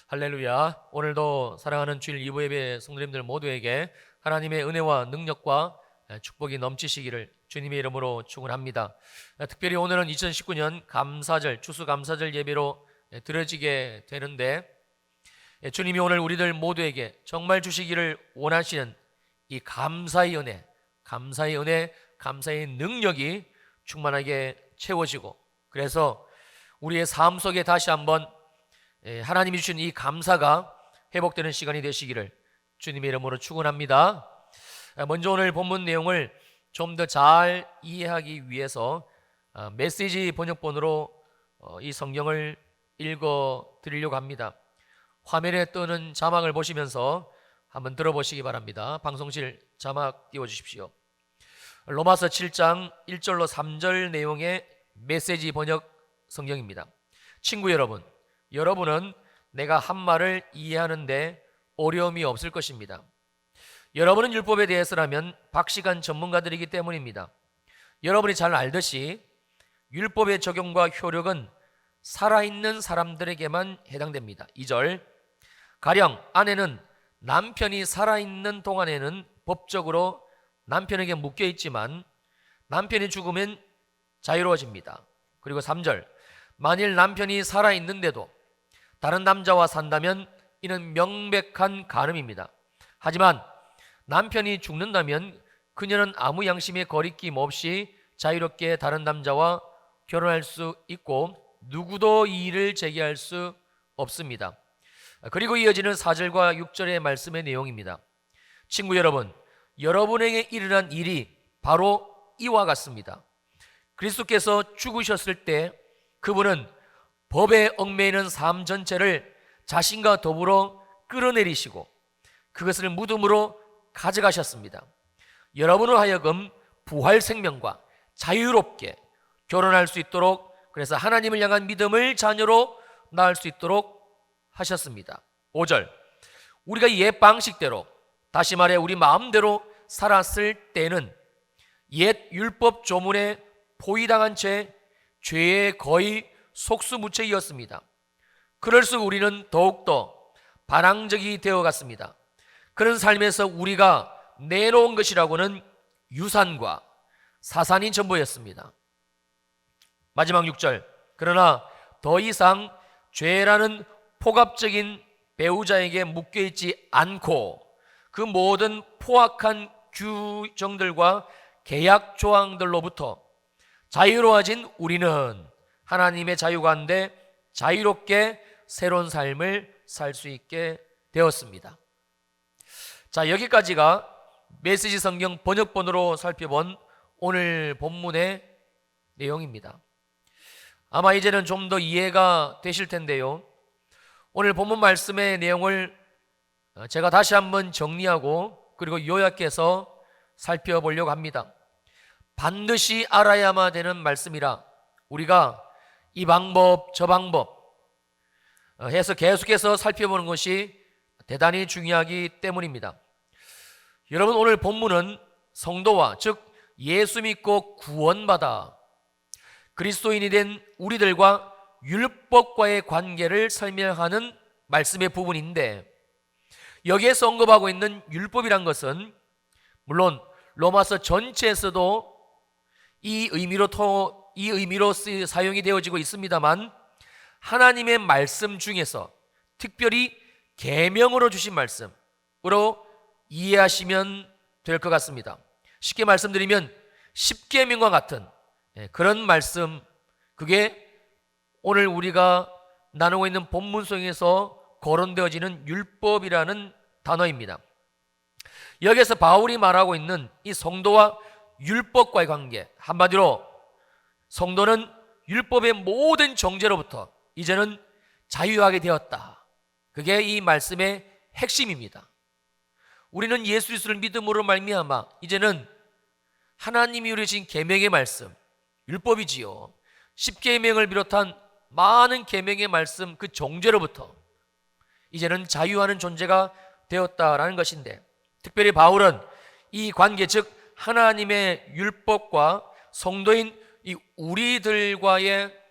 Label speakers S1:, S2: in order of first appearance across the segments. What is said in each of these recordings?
S1: 할렐루야. 오늘도 사랑하는 주일 2부 예배 성도님들 모두에게 하나님의 은혜와 능력과 축복이 넘치시기를 주님의 이름으로 축원합니다. 특별히 오늘은 2019년 감사절, 추수감사절 예배로 드려지게 되는데, 주님이 오늘 우리들 모두에게 정말 주시기를 원하시는 이 감사의 은혜, 감사의 능력이 충만하게 채워지고, 그래서 우리의 삶 속에 다시 한번 하나님이 주신 이 감사가 회복되는 시간이 되시기를 주님의 이름으로 축원합니다. 먼저 오늘 본문 내용을 좀 더 잘 이해하기 위해서 메시지 번역본으로 이 성경을 읽어 드리려고 합니다. 화면에 뜨는 자막을 보시면서 한번 들어보시기 바랍니다. 방송실 자막 띄워주십시오. 로마서 7장 1절로 3절 내용의 메시지 번역 성경입니다. 친구 여러분, 여러분은 내가 한 말을 이해하는데 어려움이 없을 것입니다. 여러분은 율법에 대해서라면 박식한 전문가들이기 때문입니다. 여러분이 잘 알듯이 율법의 적용과 효력은 살아있는 사람들에게만 해당됩니다. 2절, 가령 아내는 남편이 살아있는 동안에는 법적으로 남편에게 묶여있지만 남편이 죽으면 자유로워집니다. 그리고 3절, 만일 남편이 살아있는데도 다른 남자와 산다면 이는 명백한 간음입니다. 하지만 남편이 죽는다면 그녀는 아무 양심의 거리낌 없이 자유롭게 다른 남자와 결혼할 수 있고 누구도 이의를 제기할 수 없습니다. 그리고 이어지는 4절과 6절의 말씀의 내용입니다. 친구 여러분, 여러분에게 일어난 일이 바로 이와 같습니다. 그리스도께서 죽으셨을 때 그분은 법에 얽매이는 삶 전체를 자신과 더불어 끌어내리시고 그것을 무덤으로 가져가셨습니다. 여러분을 하여금 부활 생명과 자유롭게 결혼할 수 있도록, 그래서 하나님을 향한 믿음을 자녀로 낳을 수 있도록 하셨습니다. 5절, 우리가 옛 방식대로, 다시 말해 우리 마음대로 살았을 때는 옛 율법 조문에 포위당한 채 죄의 거의 속수무책이었습니다. 그럴수록 우리는 더욱더 반항적이 되어갔습니다. 그런 삶에서 우리가 내놓은 것이라고는 유산과 사산이 전부였습니다. 마지막 6절, 그러나 더 이상 죄라는 폭압적인 배우자에게 묶여있지 않고 그 모든 포악한 규정들과 계약 조항들로부터 자유로워진 우리는 하나님의 자유 가운데 자유롭게 새로운 삶을 살 수 있게 되었습니다. 자, 여기까지가 메시지 성경 번역본으로 살펴본 오늘 본문의 내용입니다. 아마 이제는 좀 더 이해가 되실 텐데요, 오늘 본문 말씀의 내용을 제가 다시 한번 정리하고 그리고 요약해서 살펴보려고 합니다. 반드시 알아야만 되는 말씀이라 우리가 이 방법 저 방법 해서 계속해서 살펴보는 것이 대단히 중요하기 때문입니다. 여러분, 오늘 본문은 성도와, 즉 예수 믿고 구원받아 그리스도인이 된 우리들과 율법과의 관계를 설명하는 말씀의 부분인데, 여기에서 언급하고 있는 율법이란 것은 물론 로마서 전체에서도 이 의미로 사용이 되어지고 있습니다만, 하나님의 말씀 중에서 특별히 계명으로 주신 말씀으로 이해하시면 될 것 같습니다. 쉽게 말씀드리면 십계명과 같은 그런 말씀, 그게 오늘 우리가 나누고 있는 본문 속에서 거론되어지는 율법이라는 단어입니다. 여기서 바울이 말하고 있는 이 성도와 율법과의 관계, 한마디로 성도는 율법의 모든 정죄로부터 이제는 자유하게 되었다. 그게 이 말씀의 핵심입니다. 우리는 예수 그리스도를 믿음으로 말미암아 이제는 하나님이 우리신 계명의 말씀, 율법이지요, 십계명을 비롯한 많은 계명의 말씀, 그 정죄로부터 이제는 자유하는 존재가 되었다라는 것인데, 특별히 바울은 이 관계, 즉 하나님의 율법과 성도인 이 우리들과의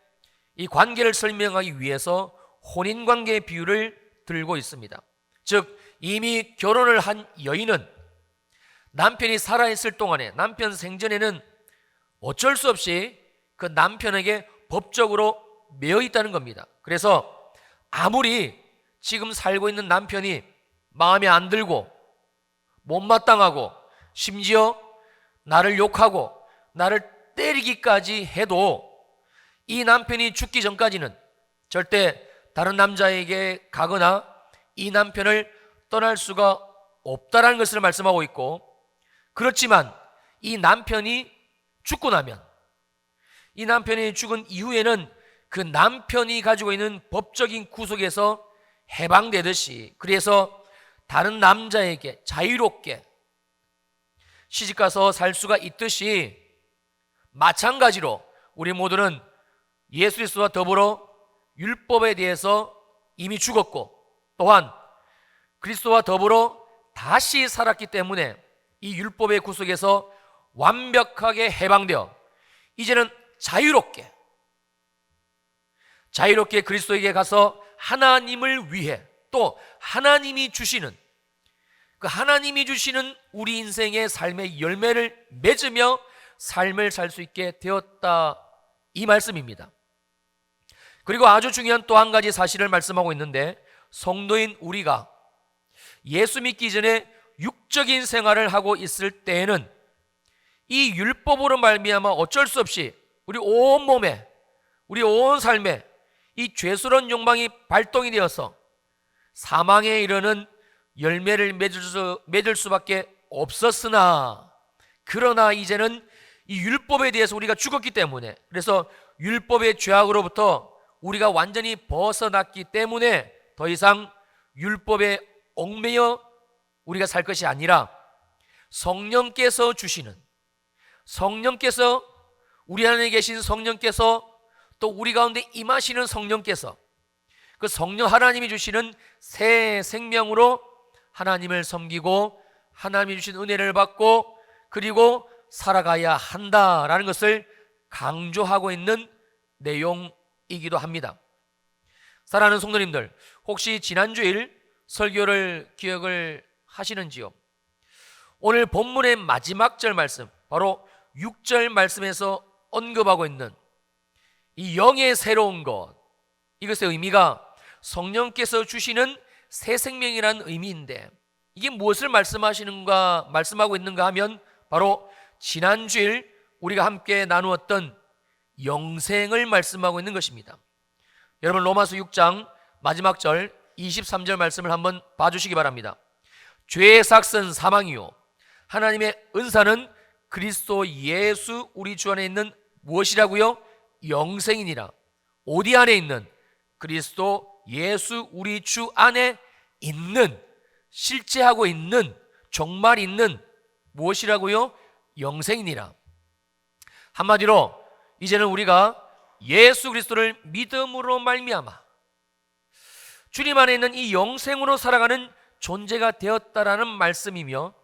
S1: 이 관계를 설명하기 위해서 혼인관계의 비유를 들고 있습니다. 즉 이미 결혼을 한 여인은 남편이 살아있을 동안에, 남편 생전에는 어쩔 수 없이 그 남편에게 법적으로 매여 있다는 겁니다. 그래서 아무리 지금 살고 있는 남편이 마음에 안 들고 못마땅하고 심지어 나를 욕하고 나를 때리기까지 해도 이 남편이 죽기 전까지는 절대 다른 남자에게 가거나 이 남편을 떠날 수가 없다라는 것을 말씀하고 있고, 그렇지만 이 남편이 죽고 나면, 이 남편이 죽은 이후에는 그 남편이 가지고 있는 법적인 구속에서 해방되듯이, 그래서 다른 남자에게 자유롭게 시집가서 살 수가 있듯이, 마찬가지로 우리 모두는 예수 그리스도와 더불어 율법에 대해서 이미 죽었고 또한 그리스도와 더불어 다시 살았기 때문에 이 율법의 구속에서 완벽하게 해방되어 이제는 자유롭게 그리스도에게 가서 하나님을 위해, 또 하나님이 주시는 우리 인생의 삶의 열매를 맺으며 삶을 살 수 있게 되었다, 이 말씀입니다. 그리고 아주 중요한 또 한 가지 사실을 말씀하고 있는데, 성도인 우리가 예수 믿기 전에 육적인 생활을 하고 있을 때에는 이 율법으로 말미암아 어쩔 수 없이 우리 온 몸에, 우리 온 삶에 이 죄스러운 욕망이 발동이 되어서 사망에 이르는 열매를 맺을 수밖에 없었으나, 그러나 이제는 이 율법에 대해서 우리가 죽었기 때문에, 그래서 율법의 죄악으로부터 우리가 완전히 벗어났기 때문에 더 이상 율법에 얽매여 우리가 살 것이 아니라 성령께서 우리 안에 계신 성령께서, 또 우리 가운데 임하시는 성령께서, 그 성령 하나님이 주시는 새 생명으로 하나님을 섬기고 하나님이 주신 은혜를 받고 그리고 살아가야 한다라는 것을 강조하고 있는 내용이기도 합니다. 사랑하는 성도님들, 혹시 지난주일 설교를 기억을 하시는지요? 오늘 본문의 마지막 절 말씀, 바로 6절 말씀에서 언급하고 있는 이 영의 새로운 것, 이것의 의미가 성령께서 주시는 새 생명이라는 의미인데, 이게 무엇을 말씀하고 있는가 하면 바로 지난주일 우리가 함께 나누었던 영생을 말씀하고 있는 것입니다. 여러분, 로마서 6장 마지막 절 23절 말씀을 한번 봐주시기 바랍니다. 죄의 삭은 사망이요 하나님의 은사는 그리스도 예수 우리 주 안에 있는 무엇이라고요? 영생이니라. 어디 안에 있는? 그리스도 예수 우리 주 안에 있는, 실제하고 있는, 정말 있는 무엇이라고요? 영생이니라. 한마디로 이제는 우리가 예수 그리스도를 믿음으로 말미암아 주님 안에 있는 이 영생으로 살아가는 존재가 되었다라는 말씀이며,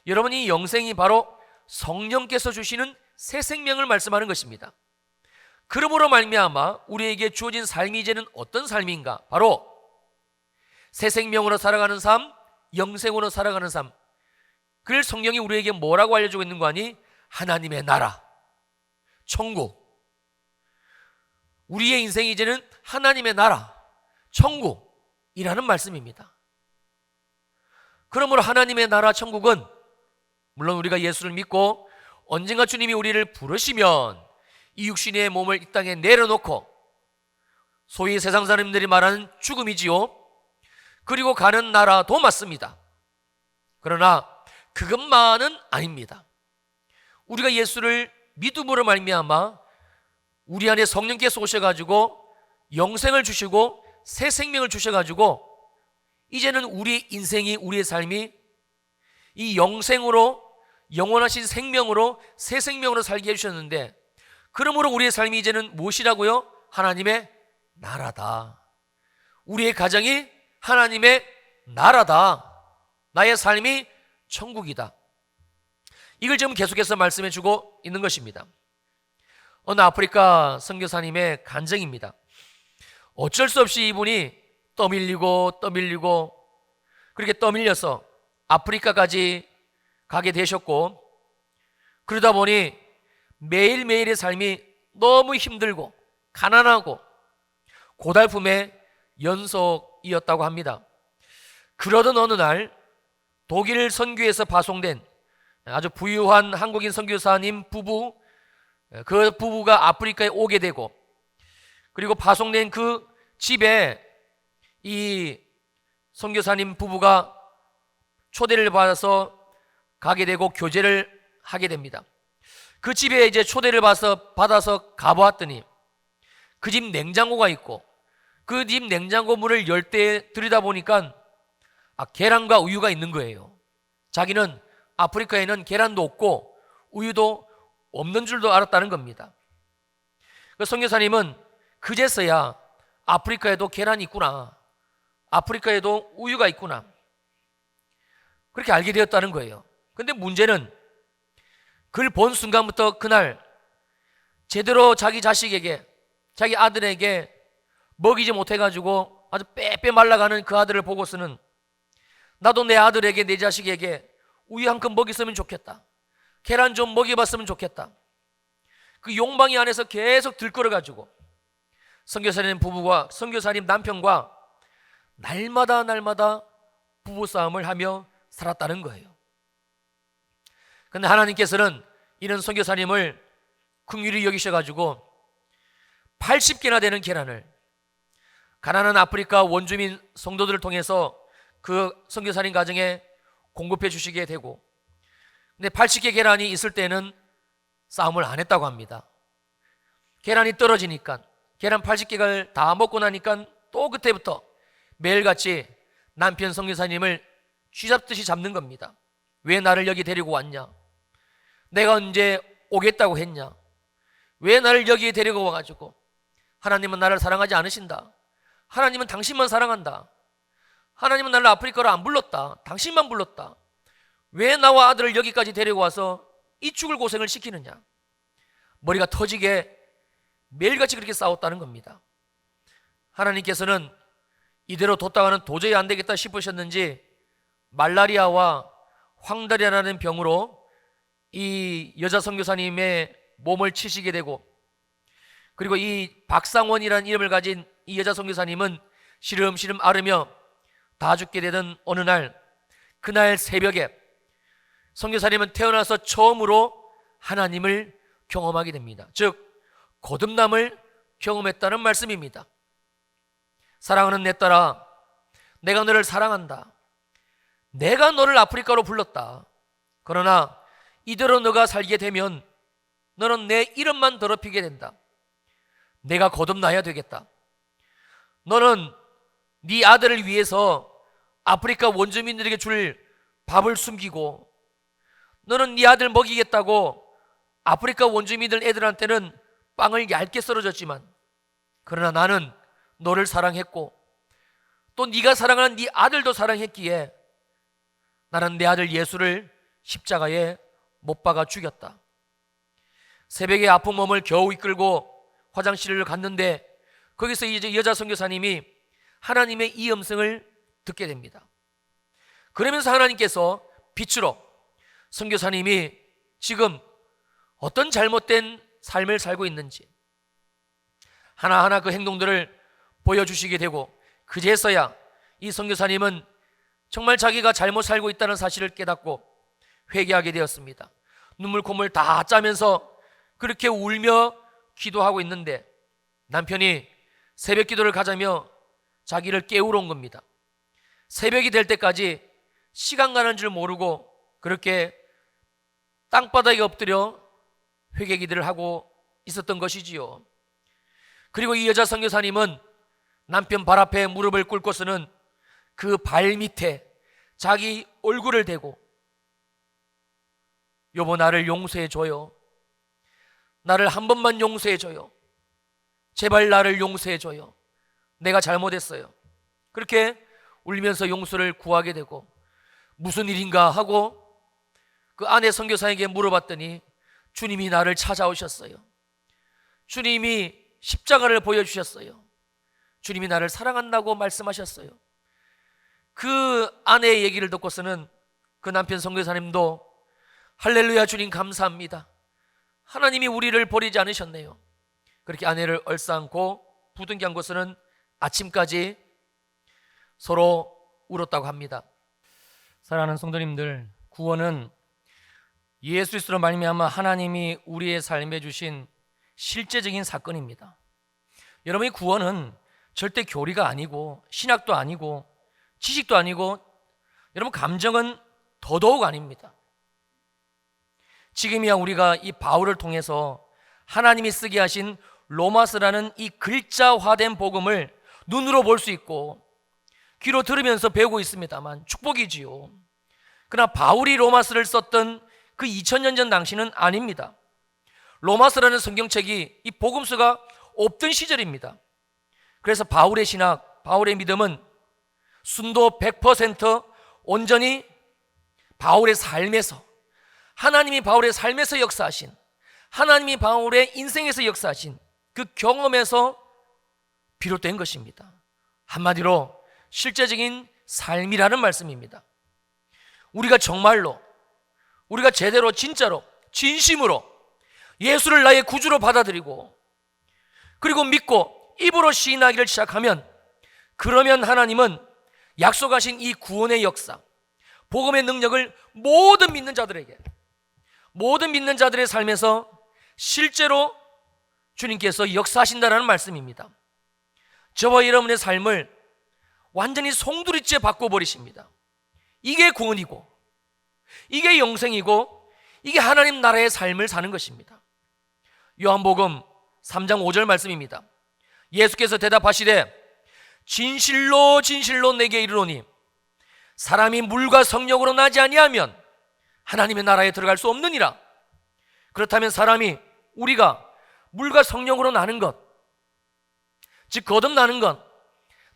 S1: 여러분, 이 영생이 바로 성령께서 주시는 새 생명을 말씀하는 것입니다. 그러므로 말미암아 우리에게 주어진 삶이 이제는 어떤 삶인가? 바로 새 생명으로 살아가는 삶, 영생으로 살아가는 삶. 그를 성령이 우리에게 뭐라고 알려주고 있는 거 아니? 하나님의 나라, 천국. 우리의 인생이 이제는 하나님의 나라, 천국이라는 말씀입니다. 그러므로 하나님의 나라, 천국은 물론 우리가 예수를 믿고 언젠가 주님이 우리를 부르시면 이 육신의 몸을 이 땅에 내려놓고 소위 세상 사람들이 말하는 죽음이지요, 그리고 가는 나라도 맞습니다. 그러나 그것만은 아닙니다. 우리가 예수를 믿음으로 말미암아 우리 안에 성령께서 오셔가지고 영생을 주시고 새 생명을 주셔가지고 이제는 우리 인생이, 우리의 삶이 이 영생으로, 영원하신 생명으로, 새 생명으로 살게 해주셨는데, 그러므로 우리의 삶이 이제는 무엇이라고요? 하나님의 나라다. 우리의 가정이 하나님의 나라다. 나의 삶이 천국이다. 이걸 지금 계속해서 말씀해 주고 있는 것입니다. 어느 아프리카 선교사님의 간증입니다. 어쩔 수 없이 이분이 떠밀리고 그렇게 떠밀려서 아프리카까지 가게 되셨고, 그러다 보니 매일매일의 삶이 너무 힘들고 가난하고 고달픔의 연속이었다고 합니다. 그러던 어느 날 독일 선교에서 파송된 아주 부유한 한국인 선교사님 부부, 그 부부가 아프리카에 오게 되고, 그리고 파송된 그 집에 이 선교사님 부부가 초대를 받아서 가게 되고 교제를 하게 됩니다. 그 집에 이제 초대를 받아서 가보았더니 그 집 냉장고가 있고, 그 집 냉장고 문을 열 때 들여다보니까 계란과 우유가 있는 거예요. 자기는 아프리카에는 계란도 없고 우유도 없는 줄도 알았다는 겁니다. 그 선교사님은 그제서야 아프리카에도 계란이 있구나, 아프리카에도 우유가 있구나, 그렇게 알게 되었다는 거예요. 근데 문제는 그걸 본 순간부터 그날 제대로 자기 자식에게, 자기 아들에게 먹이지 못해가지고 아주 빼빼 말라가는 그 아들을 보고서는 나도 내 아들에게, 내 자식에게 우유 한 컵 먹였으면 좋겠다, 계란 좀 먹여봤으면 좋겠다, 그 욕망이 안에서 계속 들끓어가지고 선교사님 부부가, 선교사님 남편과 날마다 부부싸움을 하며 살았다는 거예요. 그런데 하나님께서는 이런 선교사님을 긍휼히 여기셔가지고 80개나 되는 계란을 가난한 아프리카 원주민 성도들을 통해서 그 선교사님 가정에 공급해 주시게 되고, 근데 80개 계란이 있을 때는 싸움을 안 했다고 합니다. 계란이 떨어지니까, 계란 80개를 다 먹고 나니까 또 그때부터 매일같이 남편 선교사님을 쥐잡듯이 잡는 겁니다. 왜 나를 여기 데리고 왔냐? 내가 언제 오겠다고 했냐? 왜 나를 여기에 데리고 와가지고? 하나님은 나를 사랑하지 않으신다. 하나님은 당신만 사랑한다. 하나님은 나를 아프리카로 안 불렀다. 당신만 불렀다. 왜 나와 아들을 여기까지 데리고 와서 이 죽을 고생을 시키느냐? 머리가 터지게 매일같이 그렇게 싸웠다는 겁니다. 하나님께서는 이대로 뒀다가는 도저히 안 되겠다 싶으셨는지 말라리아와 황달이라는 병으로 이 여자 선교사님의 몸을 치시게 되고, 그리고 이 박상원이라는 이름을 가진 이 여자 선교사님은 시름시름 앓으며 다 죽게 되던 어느 날, 그날 새벽에 선교사님은 태어나서 처음으로 하나님을 경험하게 됩니다. 즉 거듭남을 경험했다는 말씀입니다. 사랑하는 내 딸아, 내가 너를 사랑한다. 내가 너를 아프리카로 불렀다. 그러나 이대로 너가 살게 되면 너는 내 이름만 더럽히게 된다. 내가 거듭나야 되겠다. 너는 네 아들을 위해서 아프리카 원주민들에게 줄 밥을 숨기고, 너는 네 아들 먹이겠다고 아프리카 원주민들 애들한테는 빵을 얇게 썰어줬지만, 그러나 나는 너를 사랑했고 또 네가 사랑하는 네 아들도 사랑했기에 나는 내 아들 예수를 십자가에 못 박아 죽였다. 새벽에 아픈 몸을 겨우 이끌고 화장실을 갔는데 거기서 이제 여자 선교사님이 하나님의 이 음성을 듣게 됩니다. 그러면서 하나님께서 빛으로 선교사님이 지금 어떤 잘못된 삶을 살고 있는지 하나하나 그 행동들을 보여주시게 되고, 그제서야 이 선교사님은 정말 자기가 잘못 살고 있다는 사실을 깨닫고 회개하게 되었습니다. 눈물 콧물 다 짜면서 그렇게 울며 기도하고 있는데 남편이 새벽 기도를 가자며 자기를 깨우러 온 겁니다. 새벽이 될 때까지 시간 가는 줄 모르고 그렇게 땅바닥에 엎드려 회개 기도를 하고 있었던 것이지요. 그리고 이 여자 선교사님은 남편 발 앞에 무릎을 꿇고서는 그 발 밑에 자기 얼굴을 대고, 여보 나를 용서해 줘요. 나를 한 번만 용서해 줘요. 제발 나를 용서해 줘요. 내가 잘못했어요. 그렇게 울면서 용서를 구하게 되고, 무슨 일인가 하고 그 아내 선교사에게 물어봤더니 주님이 나를 찾아오셨어요. 주님이 십자가를 보여주셨어요. 주님이 나를 사랑한다고 말씀하셨어요. 그 아내의 얘기를 듣고서는 그 남편 선교사님도 할렐루야 주님 감사합니다. 하나님이 우리를 버리지 않으셨네요. 그렇게 아내를 얼싸안고 부둥켜 안고서는 아침까지 서로 울었다고 합니다. 사랑하는 성도님들, 구원은 예수 그리스도로 말미암아 하나님이 우리의 삶에 주신 실제적인 사건입니다. 여러분의 구원은 절대 교리가 아니고 신학도 아니고 지식도 아니고 여러분 감정은 더더욱 아닙니다. 지금이야 우리가 이 바울을 통해서 하나님이 쓰게 하신 로마서라는 이 글자화된 복음을 눈으로 볼 수 있고 귀로 들으면서 배우고 있습니다만 축복이지요. 그러나 바울이 로마서를 썼던 그 2000년 전 당시는 아닙니다. 로마서라는 성경책이 이 복음서가 없던 시절입니다. 그래서 바울의 신학, 바울의 믿음은 순도 100% 온전히 바울의 삶에서, 하나님이 바울의 삶에서 역사하신, 하나님이 바울의 인생에서 역사하신 그 경험에서 비롯된 것입니다. 한마디로 실제적인 삶이라는 말씀입니다. 우리가 정말로, 우리가 제대로 진짜로 진심으로 예수를 나의 구주로 받아들이고 그리고 믿고 입으로 시인하기를 시작하면, 그러면 하나님은 약속하신 이 구원의 역사, 복음의 능력을 모든 믿는 자들에게, 모든 믿는 자들의 삶에서 실제로 주님께서 역사하신다는 말씀입니다. 저와 여러분의 삶을 완전히 송두리째 바꿔버리십니다. 이게 구원이고 이게 영생이고 이게 하나님 나라의 삶을 사는 것입니다. 요한복음 3장 5절 말씀입니다. 예수께서 대답하시되 진실로 진실로 내게 이르노니 사람이 물과 성령으로 나지 아니하면 하나님의 나라에 들어갈 수 없느니라. 그렇다면 사람이, 우리가 물과 성령으로 나는 것, 즉 거듭나는 것,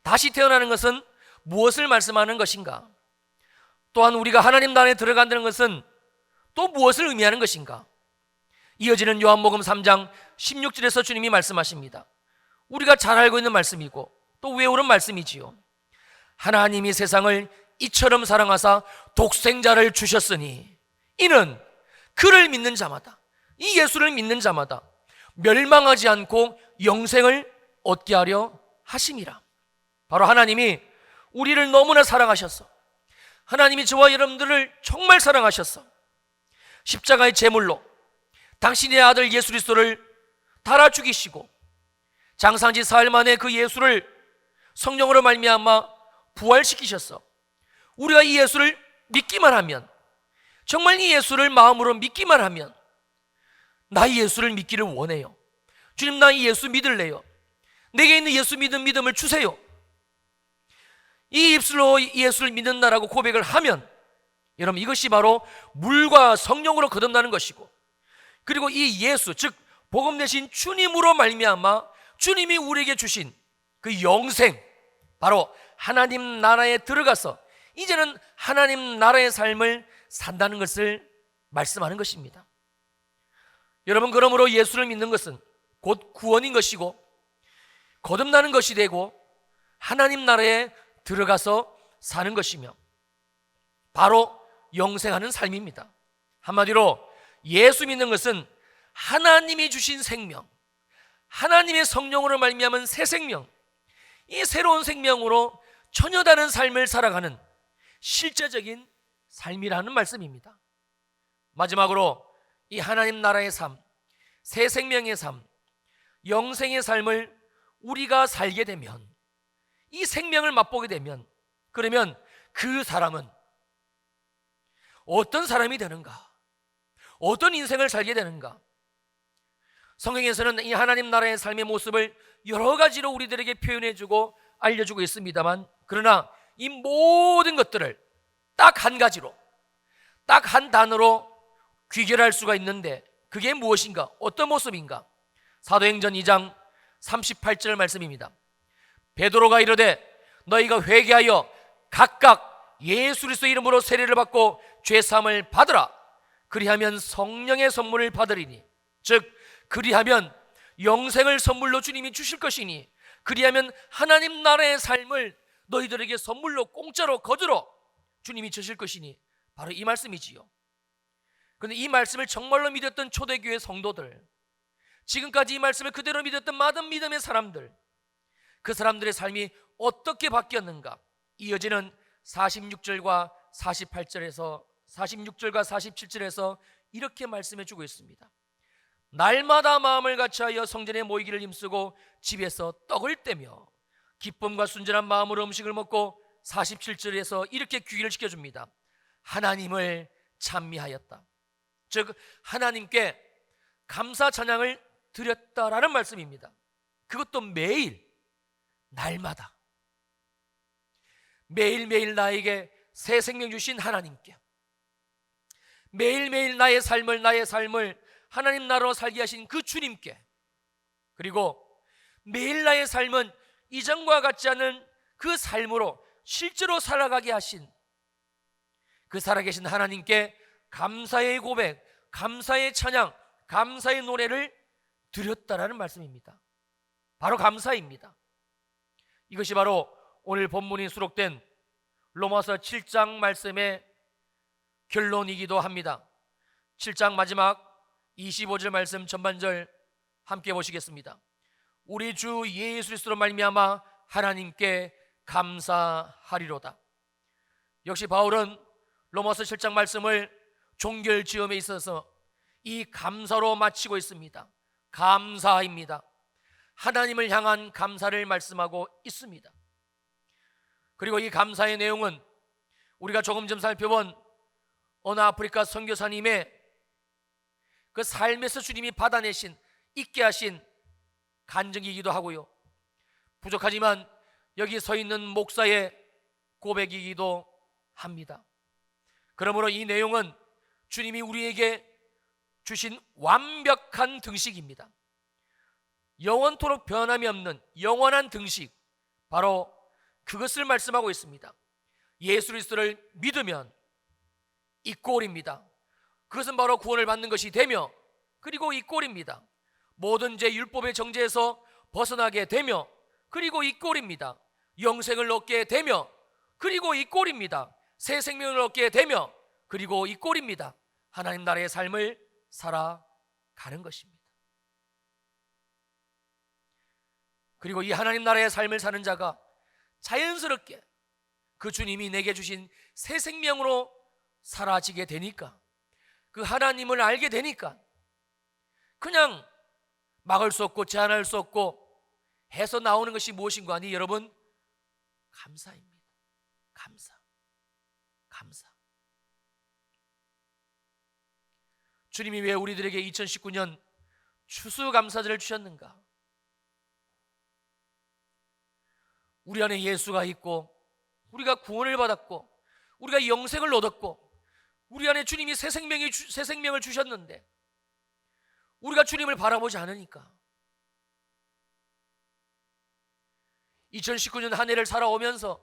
S1: 다시 태어나는 것은 무엇을 말씀하는 것인가? 또한 우리가 하나님 나라에 들어간다는 것은 또 무엇을 의미하는 것인가? 이어지는 요한복음 3장 16절에서 주님이 말씀하십니다. 우리가 잘 알고 있는 말씀이고 또 외우는 말씀이지요. 하나님이 세상을 이처럼 사랑하사 독생자를 주셨으니 이는 그를 믿는 자마다, 이 예수를 믿는 자마다 멸망하지 않고 영생을 얻게 하려 하심이라. 바로 하나님이 우리를 너무나 사랑하셨어. 하나님이 저와 여러분들을 정말 사랑하셨어. 십자가의 제물로 당신의 아들 예수 그리스도를 달아 죽이시고 장사한 지 사흘 만에 그 예수를 성령으로 말미암아 부활시키셨어. 우리가 이 예수를 믿기만 하면, 정말 이 예수를 마음으로 믿기만 하면, 나 이 예수를 믿기를 원해요. 주님, 나 이 예수 믿을래요. 내게 있는 예수 믿음을 주세요. 이 입술로 이 예수를 믿는다라고 고백을 하면, 여러분 이것이 바로 물과 성령으로 거듭나는 것이고, 그리고 이 예수, 즉 복음 대신 주님으로 말미암아 주님이 우리에게 주신 그 영생, 바로 하나님 나라에 들어가서 이제는 하나님 나라의 삶을 산다는 것을 말씀하는 것입니다. 여러분, 그러므로 예수를 믿는 것은 곧 구원인 것이고 거듭나는 것이 되고 하나님 나라에 들어가서 사는 것이며 바로 영생하는 삶입니다. 한마디로 예수 믿는 것은 하나님이 주신 생명, 하나님의 성령으로 말미암은 새 생명, 이 새로운 생명으로 전혀 다른 삶을 살아가는 실제적인 삶이라는 말씀입니다. 마지막으로 이 하나님 나라의 삶, 새 생명의 삶, 영생의 삶을 우리가 살게 되면, 이 생명을 맛보게 되면, 그러면 그 사람은 어떤 사람이 되는가? 어떤 인생을 살게 되는가? 성경에서는 이 하나님 나라의 삶의 모습을 여러 가지로 우리들에게 표현해주고 알려주고 있습니다만, 그러나 이 모든 것들을 딱 한 가지로, 딱 한 단어로 귀결할 수가 있는데 그게 무엇인가? 어떤 모습인가? 사도행전 2장 38절 말씀입니다. 베드로가 이르되 너희가 회개하여 각각 예수 그리스도 이름으로 세례를 받고 죄사함을 받으라. 그리하면 성령의 선물을 받으리니, 즉 그리하면 영생을 선물로 주님이 주실 것이니 그리하면 하나님 나라의 삶을 너희들에게 선물로 공짜로 거두러 주님이 주실 것이니, 바로 이 말씀이지요. 그런데 이 말씀을 정말로 믿었던 초대교회 성도들, 지금까지 이 말씀을 그대로 믿었던 많은 믿음의 사람들, 그 사람들의 삶이 어떻게 바뀌었는가? 이어지는 46절과 47절에서 이렇게 말씀해 주고 있습니다. 날마다 마음을 같이하여 성전에 모이기를 힘쓰고 집에서 떡을 떼며 기쁨과 순전한 마음으로 음식을 먹고, 47절에서 이렇게 귀기를 시켜줍니다. 하나님을 찬미하였다. 즉 하나님께 감사 찬양을 드렸다라는 말씀입니다. 그것도 매일, 날마다, 매일매일 나에게 새 생명 주신 하나님께, 매일매일 나의 삶을 하나님 나라로 살게 하신 그 주님께, 그리고 매일 나의 삶은 이전과 같지 않은 그 삶으로 실제로 살아가게 하신 그 살아계신 하나님께 감사의 고백, 감사의 찬양, 감사의 노래를 드렸다라는 말씀입니다. 바로 감사입니다. 이것이 바로 오늘 본문이 수록된 로마서 7장 말씀의 결론이기도 합니다. 7장 마지막 25절 말씀 전반절 함께 보시겠습니다. 우리 주 예수 그리스도로 말미암아 하나님께 감사하리로다. 역시 바울은 로마서 7장 말씀을 종결지음에 있어서 이 감사로 마치고 있습니다. 감사입니다. 하나님을 향한 감사를 말씀하고 있습니다. 그리고 이 감사의 내용은 우리가 조금 전 살펴본 어느 아프리카 선교사님의 그 삶에서 주님이 받아내신, 있게 하신 간증이기도 하고요, 부족하지만 여기 서 있는 목사의 고백이기도 합니다. 그러므로 이 내용은 주님이 우리에게 주신 완벽한 등식입니다. 영원토록 변함이 없는 영원한 등식, 바로 그것을 말씀하고 있습니다. 예수 그리스도를 믿으면 이 꼴입니다. 그것은 바로 구원을 받는 것이 되며, 그리고 이 꼴입니다. 모든 제 율법의 정죄에서 벗어나게 되며, 그리고 이 꼴입니다. 영생을 얻게 되며, 그리고 이 꼴입니다. 새 생명을 얻게 되며, 그리고 이 꼴입니다. 하나님 나라의 삶을 살아가는 것입니다. 그리고 이 하나님 나라의 삶을 사는 자가 자연스럽게 그 주님이 내게 주신 새 생명으로 사라지게 되니까, 그 하나님을 알게 되니까 그냥 막을 수 없고 제한할 수 없고 해서 나오는 것이 무엇인가 하니, 여러분, 감사입니다. 감사. 주님이 왜 우리들에게 2019년 추수감사절을 주셨는가? 우리 안에 예수가 있고, 우리가 구원을 받았고, 우리가 영생을 얻었고, 우리 안에 주님이 새 생명을 주셨는데 우리가 주님을 바라보지 않으니까 2019년 한 해를 살아오면서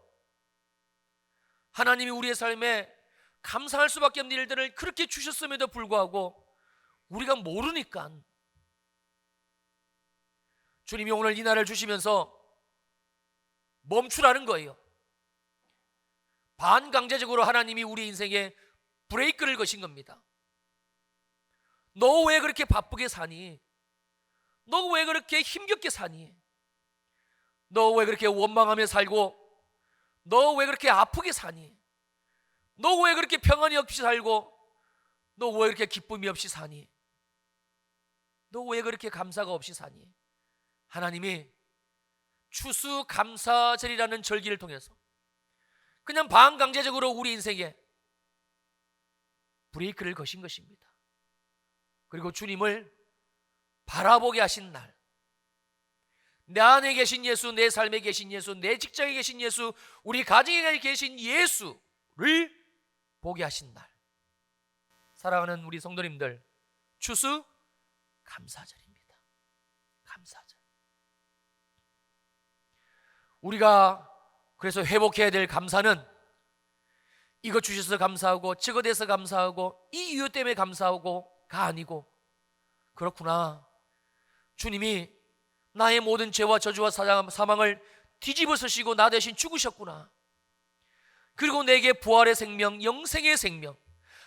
S1: 하나님이 우리의 삶에 감사할 수밖에 없는 일들을 그렇게 주셨음에도 불구하고 우리가 모르니까, 주님이 오늘 이 날을 주시면서 멈추라는 거예요. 반강제적으로 하나님이 우리 인생에 브레이크를 거신 겁니다. 너 왜 그렇게 바쁘게 사니? 너 왜 그렇게 힘겹게 사니? 너 왜 그렇게 원망하며 살고, 너 왜 그렇게 아프게 사니? 너 왜 그렇게 평안이 없이 살고, 너 왜 그렇게 기쁨이 없이 사니? 너 왜 그렇게 감사가 없이 사니? 하나님이 추수감사절이라는 절기를 통해서 그냥 반강제적으로 우리 인생에 브레이크를 거신 것입니다. 그리고 주님을 바라보게 하신 날, 내 안에 계신 예수, 내 삶에 계신 예수, 내 직장에 계신 예수, 우리 가정에 계신 예수를 보게 하신 날, 사랑하는 우리 성도님들, 추수 감사절입니다. 감사절. 우리가 그래서 회복해야 될 감사는 이것 주셔서 감사하고 저것 대해서 감사하고 이 이유 때문에 감사하고가 아니고, 그렇구나, 주님이 나의 모든 죄와 저주와 사망을 뒤집어 쓰시고 나 대신 죽으셨구나. 그리고 내게 부활의 생명, 영생의 생명,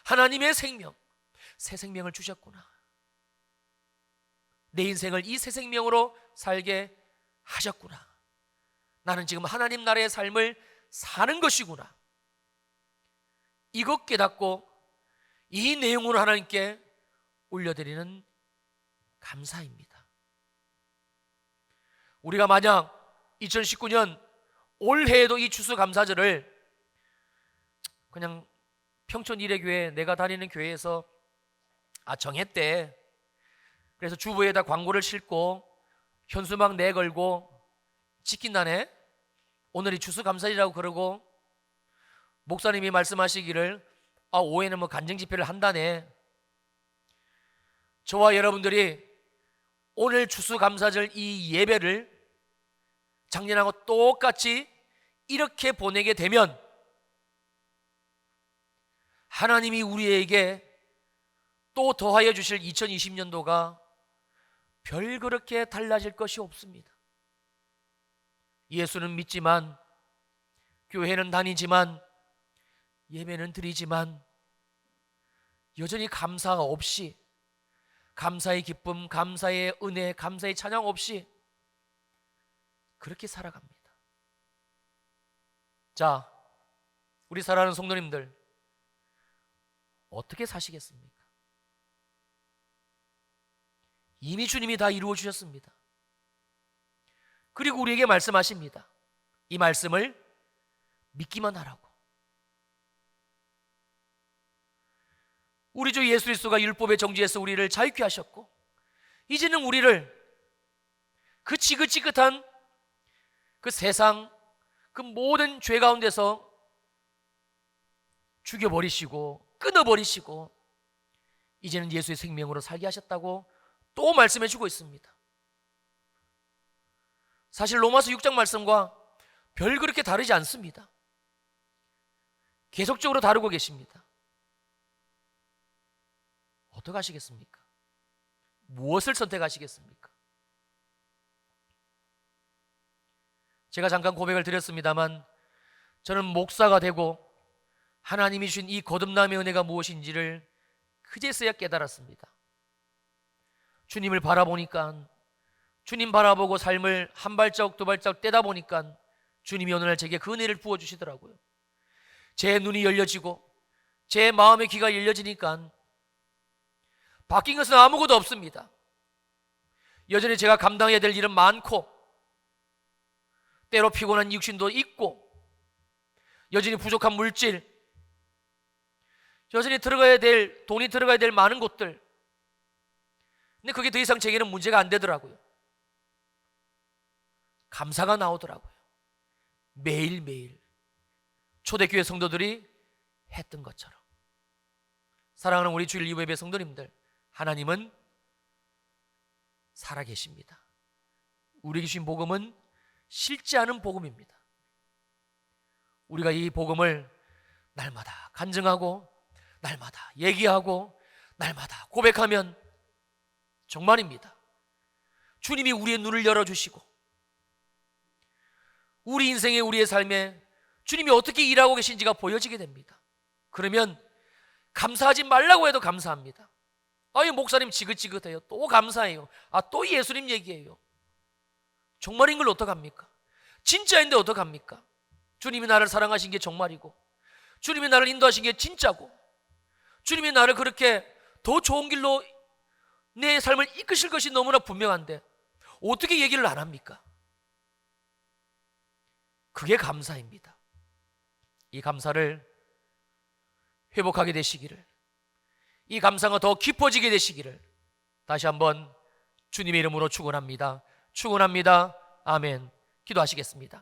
S1: 하나님의 생명, 새 생명을 주셨구나. 내 인생을 이 새 생명으로 살게 하셨구나. 나는 지금 하나님 나라의 삶을 사는 것이구나. 이것 깨닫고 이 내용으로 하나님께 올려드리는 감사입니다. 우리가 만약 2019년 올해에도 이 추수감사절을 그냥 평촌 일회교회 내가 다니는 교회에서 정했대. 그래서 주부에다 광고를 싣고 현수막 내걸고 지킨다네. 오늘이 추수감사절이라고 그러고 목사님이 말씀하시기를 오후에는 간증 집회를 한다네. 저와 여러분들이 오늘 추수감사절 이 예배를 작년하고 똑같이 이렇게 보내게 되면 하나님이 우리에게 또 더하여 주실 2020년도가 별 그렇게 달라질 것이 없습니다. 예수는 믿지만, 교회는 다니지만, 예배는 드리지만 여전히 감사가 없이, 감사의 기쁨, 감사의 은혜, 감사의 찬양 없이 그렇게 살아갑니다. 자, 우리 사랑하는 성도님들, 어떻게 사시겠습니까? 이미 주님이 다 이루어 주셨습니다. 그리고 우리에게 말씀하십니다. 이 말씀을 믿기만 하라고. 우리 주 예수 그리스도가 율법의 정죄에서 우리를 자유케 하셨고, 이제는 우리를 그 지긋지긋한 그 세상, 그 모든 죄 가운데서 죽여버리시고 끊어버리시고 이제는 예수의 생명으로 살게 하셨다고 또 말씀해 주고 있습니다. 사실 로마서 6장 말씀과 별 그렇게 다르지 않습니다. 계속적으로 다루고 계십니다. 어떻게 하시겠습니까? 무엇을 선택하시겠습니까? 제가 잠깐 고백을 드렸습니다만 저는 목사가 되고 하나님이 주신 이 거듭남의 은혜가 무엇인지를 그제서야 깨달았습니다. 주님을 바라보니까, 주님 바라보고 삶을 한 발자국 두 발자국 떼다 보니까 주님이 어느 날 제게 그 은혜를 부어주시더라고요. 제 눈이 열려지고 제 마음의 귀가 열려지니까 바뀐 것은 아무것도 없습니다. 여전히 제가 감당해야 될 일은 많고, 때로 피곤한 육신도 있고, 여전히 부족한 물질, 여전히 돈이 들어가야 될 많은 곳들. 근데 그게 더 이상 제게는 문제가 안 되더라고요. 감사가 나오더라고요. 매일매일 초대교회 성도들이 했던 것처럼. 사랑하는 우리 주일 이브 예배 성도님들, 하나님은 살아계십니다. 우리에게 주신 복음은 싫지 않은 복음입니다. 우리가 이 복음을 날마다 간증하고, 날마다 얘기하고, 날마다 고백하면 정말입니다, 주님이 우리의 눈을 열어주시고 우리 인생에, 우리의 삶에 주님이 어떻게 일하고 계신지가 보여지게 됩니다. 그러면 감사하지 말라고 해도 감사합니다. 이 목사님 지긋지긋해요. 또 감사해요. 또 예수님 얘기해요. 정말인 걸 어떡합니까? 진짜인데 어떡합니까? 주님이 나를 사랑하신 게 정말이고, 주님이 나를 인도하신 게 진짜고, 주님이 나를 그렇게 더 좋은 길로 내 삶을 이끄실 것이 너무나 분명한데 어떻게 얘기를 안 합니까? 그게 감사입니다. 이 감사를 회복하게 되시기를, 이 감사가 더 깊어지게 되시기를 다시 한번 주님의 이름으로 축원합니다. 축원합니다. 아멘. 기도하시겠습니다.